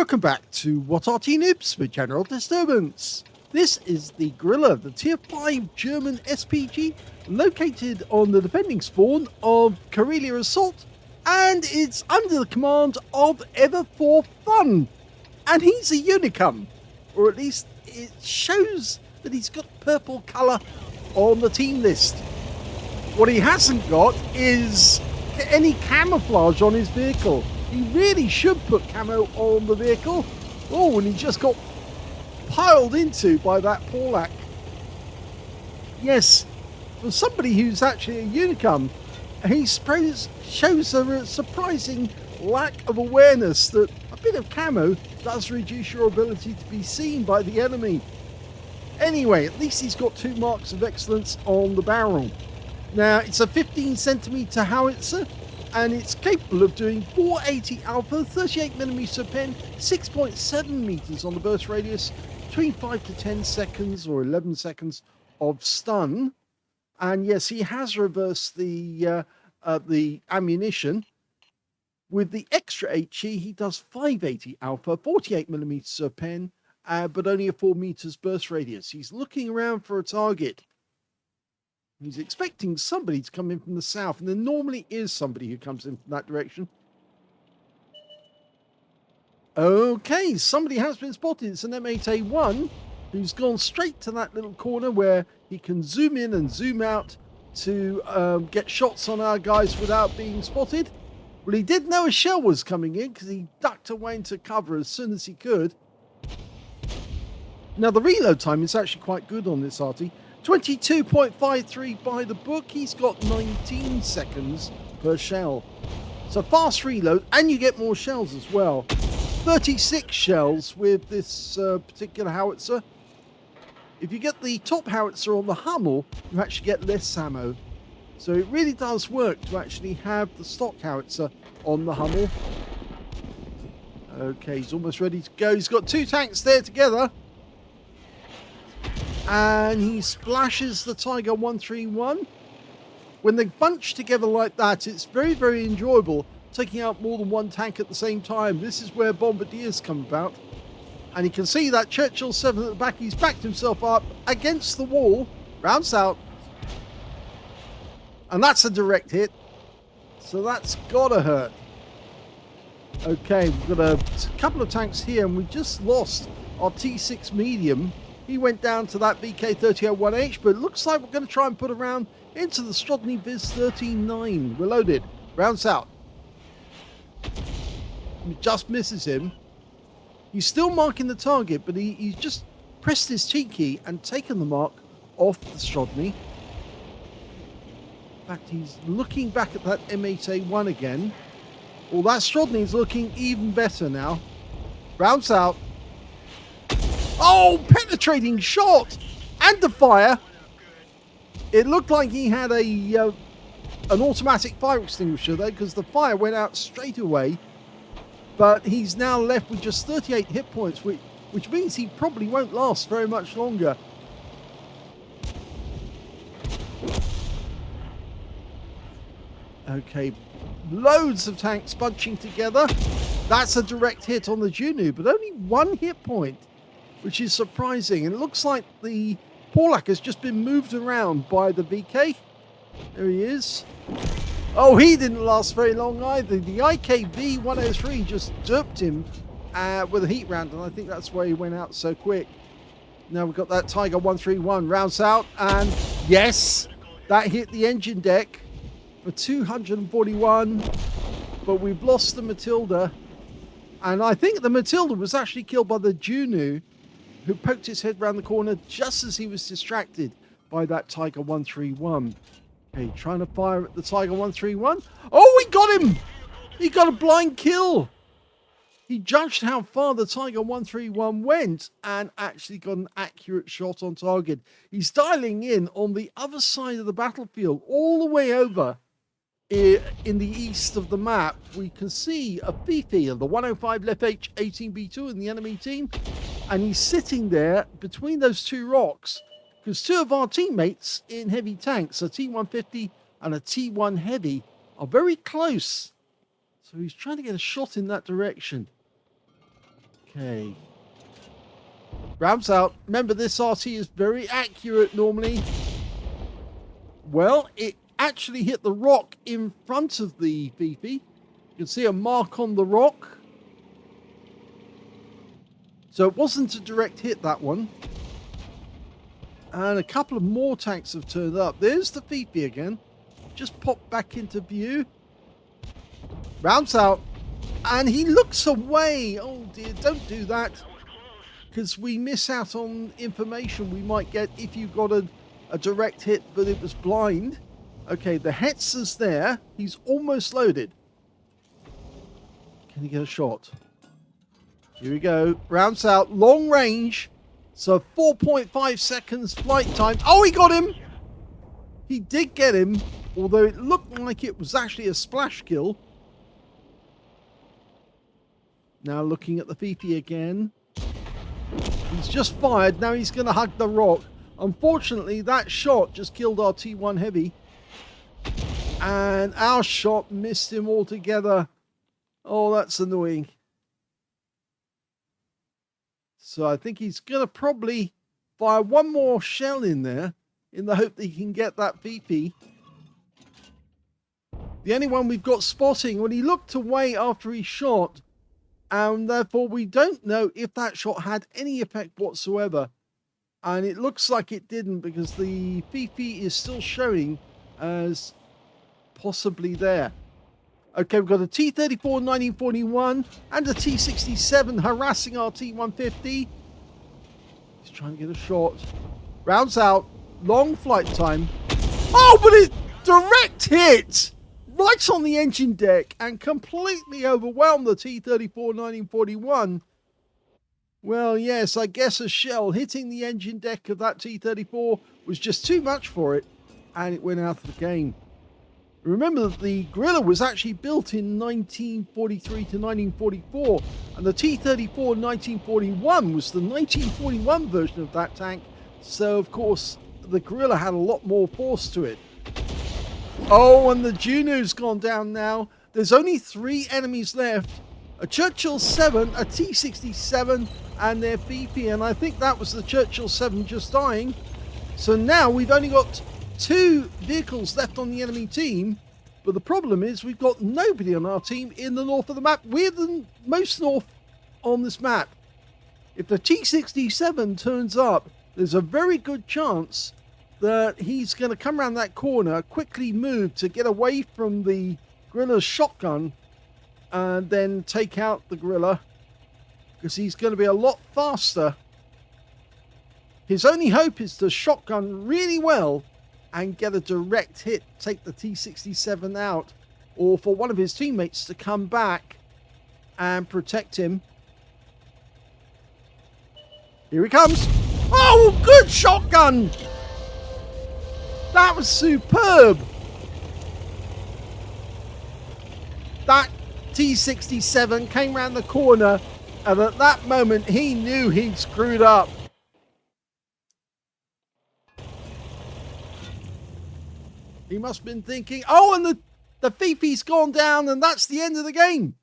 Welcome back to What Arty Noobs with General Disturbance. This is the Grille, the Tier 5 German SPG, located on the defending spawn of Karelia Assault, and it's under the command of Ever4Fun. And he's a unicum, or at least it shows that he's got purple colour on the team list. What he hasn't got is any camouflage on his vehicle. He really should put camo on the vehicle. Oh, and he just got piled into by that Porlac. Yes, for somebody who's actually a unicum, he shows a surprising lack of awareness that a bit of camo does reduce your ability to be seen by the enemy. Anyway, at least he's got 2 marks of excellence on the barrel. Now, it's a 15cm howitzer, and it's capable of doing 480 alpha, 38mm pen, 6.7 meters on the burst radius, between 5 to 10 seconds or 11 seconds of stun. And yes, he has reversed the ammunition. With the extra HE, he does 580 alpha, 48mm pen, but only a 4 meters burst radius. He's looking around for a target. He's expecting somebody to come in from the south, and there normally is somebody who comes in from that direction. Okay, somebody has been spotted. It's an M8A1 who's gone straight to that little corner where he can zoom in and zoom out to get shots on our guys without being spotted. Well, he did know a shell was coming in because he ducked away into cover as soon as he could. Now, the reload time is actually quite good on this Arty. 22.53 by the book. He's got 19 seconds per shell. So fast reload, and you get more shells as well. 36 shells with this particular howitzer. If you get the top howitzer on the Hummel, you actually get less ammo. So it really does work to actually have the stock howitzer on the Hummel. Okay, he's almost ready to go. He's got 2 tanks there together. And he splashes the Tiger 131. When they bunch together like that, it's very, very enjoyable taking out more than 1 tank at the same time. This is where bombardiers come about. And you can see that Churchill 7 at the back. He's backed himself up against the wall. Rounds out. And that's a direct hit. So that's gotta hurt. Okay, we've got a couple of tanks here, and we just lost our T6 medium. He went down to that VK3001H, but it looks like we're going to try and put a round into the Strodny Viz 13-9. Reloaded. Rounds out. He just misses him. He's still marking the target, but he's just pressed his T key and taken the mark off the Strodny. In fact, he's looking back at that M8A1 again. Well, that Strodny's looking even better now. Rounds out. Oh, penetrating shot! And the fire! It looked like he had an automatic fire extinguisher there, because the fire went out straight away. But he's now left with just 38 hit points, which means he probably won't last very much longer. Okay, loads of tanks bunching together. That's a direct hit on the Juno, but only 1 hit point, which is surprising. And it looks like the Porlac has just been moved around by the VK. There he is. Oh, he didn't last very long either. The IKV-103 just derped him with a heat round, and I think that's why he went out so quick. Now we've got that Tiger 131 rounds out, and yes, that hit the engine deck for 241, but we've lost the Matilda. And I think the Matilda was actually killed by the Juno, who poked his head round the corner just as he was distracted by that Tiger 131. Okay, trying to fire at the Tiger 131. Oh, he got him! He got a blind kill! He judged how far the Tiger 131 went and actually got an accurate shot on target. He's dialing in on the other side of the battlefield, all the way over in the east of the map. We can see a Fifi of the 105 Left H 18B2 in the enemy team, and he's sitting there between those 2 rocks because 2 of our teammates in heavy tanks, a T150 and a T1 Heavy, are very close. So he's trying to get a shot in that direction. Okay. Rounds out. Remember, this Arty is very accurate normally. Well, it actually hit the rock in front of the Fifi. You can see a mark on the rock. So it wasn't a direct hit, that one. And a couple of more tanks have turned up. There's the Fifi again. Just popped back into view. Rounds out. And he looks away. Oh dear, don't do that. Because we miss out on information we might get if you got a direct hit, but it was blind. Okay, the Hetzer's there. He's almost loaded. Can he get a shot? Here we go. Rounds out. Long range. So 4.5 seconds flight time. Oh, he got him! He did get him, although it looked like it was actually a splash kill. Now looking at the Fifi again. He's just fired. Now he's going to hug the rock. Unfortunately, that shot just killed our T1 Heavy. And our shot missed him altogether. Oh, that's annoying. So I think he's going to probably fire one more shell in there in the hope that he can get that Fifi. The only one we've got spotting when he looked away after he shot. And therefore we don't know if that shot had any effect whatsoever. And it looks like it didn't because the Fifi is still showing as possibly there. Okay, we've got a T-34 1941 and a T-67 harassing our T-150. He's trying to get a shot. Rounds out. Long flight time. Oh, but it's direct hit! Right on the engine deck and completely overwhelmed the T-34 1941. Well, yes, I guess a shell hitting the engine deck of that T-34 was just too much for it, and it went out of the game. Remember that the Grille was actually built in 1943 to 1944, and the T-34 1941 was the 1941 version of that tank, so of course the Grille had a lot more force to it. Oh, and the Juno's gone down now. There's only 3 enemies left. A Churchill 7, a T-67, and their Fifi, and I think that was the Churchill 7 just dying. So now we've only got 2 vehicles left on the enemy team, but the problem is we've got nobody on our team in the north of the map. We're the most north on this map. If the T-67 turns up, there's a very good chance that he's going to come around that corner, quickly move to get away from the Grille's shotgun, and then take out the Grille, because he's going to be a lot faster. His only hope is to shotgun really well and get a direct hit, take the T-67 out, or for one of his teammates to come back and protect him. Here he comes. Oh, good shotgun! That was superb! That T-67 came round the corner, and at that moment he knew he'd screwed up. He must have been thinking, oh, and the Fifi's gone down, and that's the end of the game.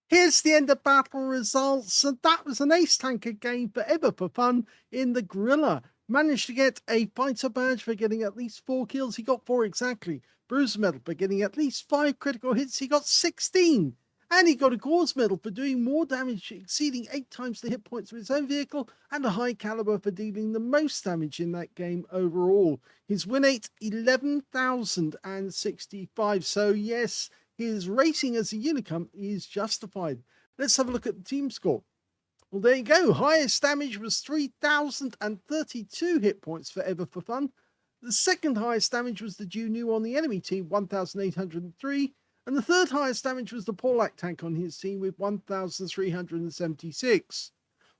Here's the end of battle results, and that was an ace tanker game forever for fun in the Grille. Managed to get a fighter badge for getting at least 4 kills. He got 4 exactly. Bruiser medal for getting at least 5 critical hits. He got 16. And he got a Gauze medal for doing more damage, exceeding 8 times the hit points of his own vehicle, and a high caliber for dealing the most damage in that game overall. His win rate, 11,065. So yes, his rating as a Unicum is justified. Let's have a look at the team score. Well, there you go. Highest damage was 3,032 hit points for Ever for Fun. The second highest damage was the Juno on the enemy team, 1,803. And the third highest damage was the Porlak tank on his team with 1,376.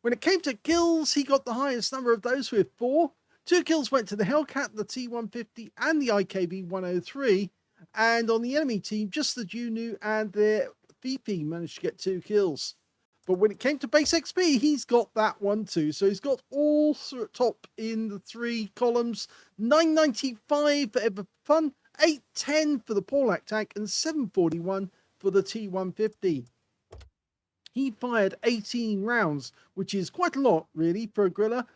When it came to kills, he got the highest number of those with 4. 2 kills went to the Hellcat, the T150, and the IKB-103. And on the enemy team, just the Juno and their Fifi managed to get 2 kills. But when it came to base XP, he's got that one too. So he's got all top in the 3 columns. 995 for Ever Fun, 810 for the Porlak tank, and 741 for the T150. He fired 18 rounds, which is quite a lot, really, for a griller.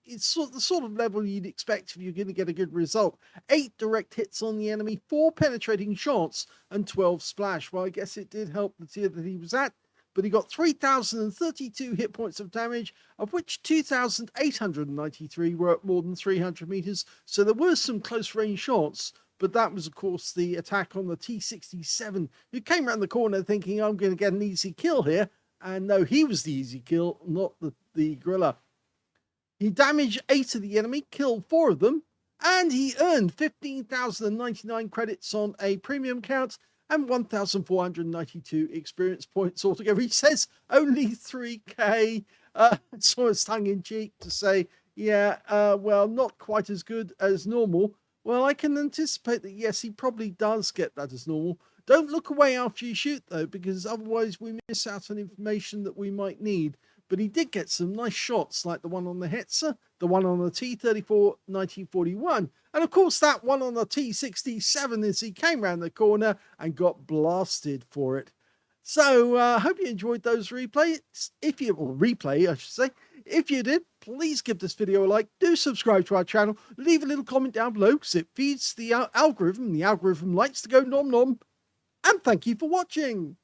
It's the sort of level you'd expect if you're going to get a good result. 8 direct hits on the enemy, 4 penetrating shots, and 12 splash. Well, I guess it did help the tier that he was at, but he got 3,032 hit points of damage, of which 2,893 were at more than 300 meters. So there were some close range shots, but that was, of course, the attack on the T-67, who came around the corner thinking, I'm going to get an easy kill here. And no, he was the easy kill, not the griller. He damaged 8 of the enemy, killed 4 of them, and he earned 15,099 credits on a premium count and 1,492 experience points altogether. He says only 3k, sort of tongue-in-cheek to say, yeah, well, not quite as good as normal. Well, I can anticipate that, yes, he probably does get that as normal. Don't look away after you shoot, though, because otherwise we miss out on information that we might need. But he did get some nice shots, like the one on the Hetzer, the one on the T-34 1941, and of course that one on the T-67 as he came around the corner and got blasted for it. So I hope you enjoyed those replays. Replay, I should say. If you did, please give this video a like. Do subscribe to our channel. Leave a little comment down below because it feeds the algorithm. The algorithm likes to go nom nom. And thank you for watching.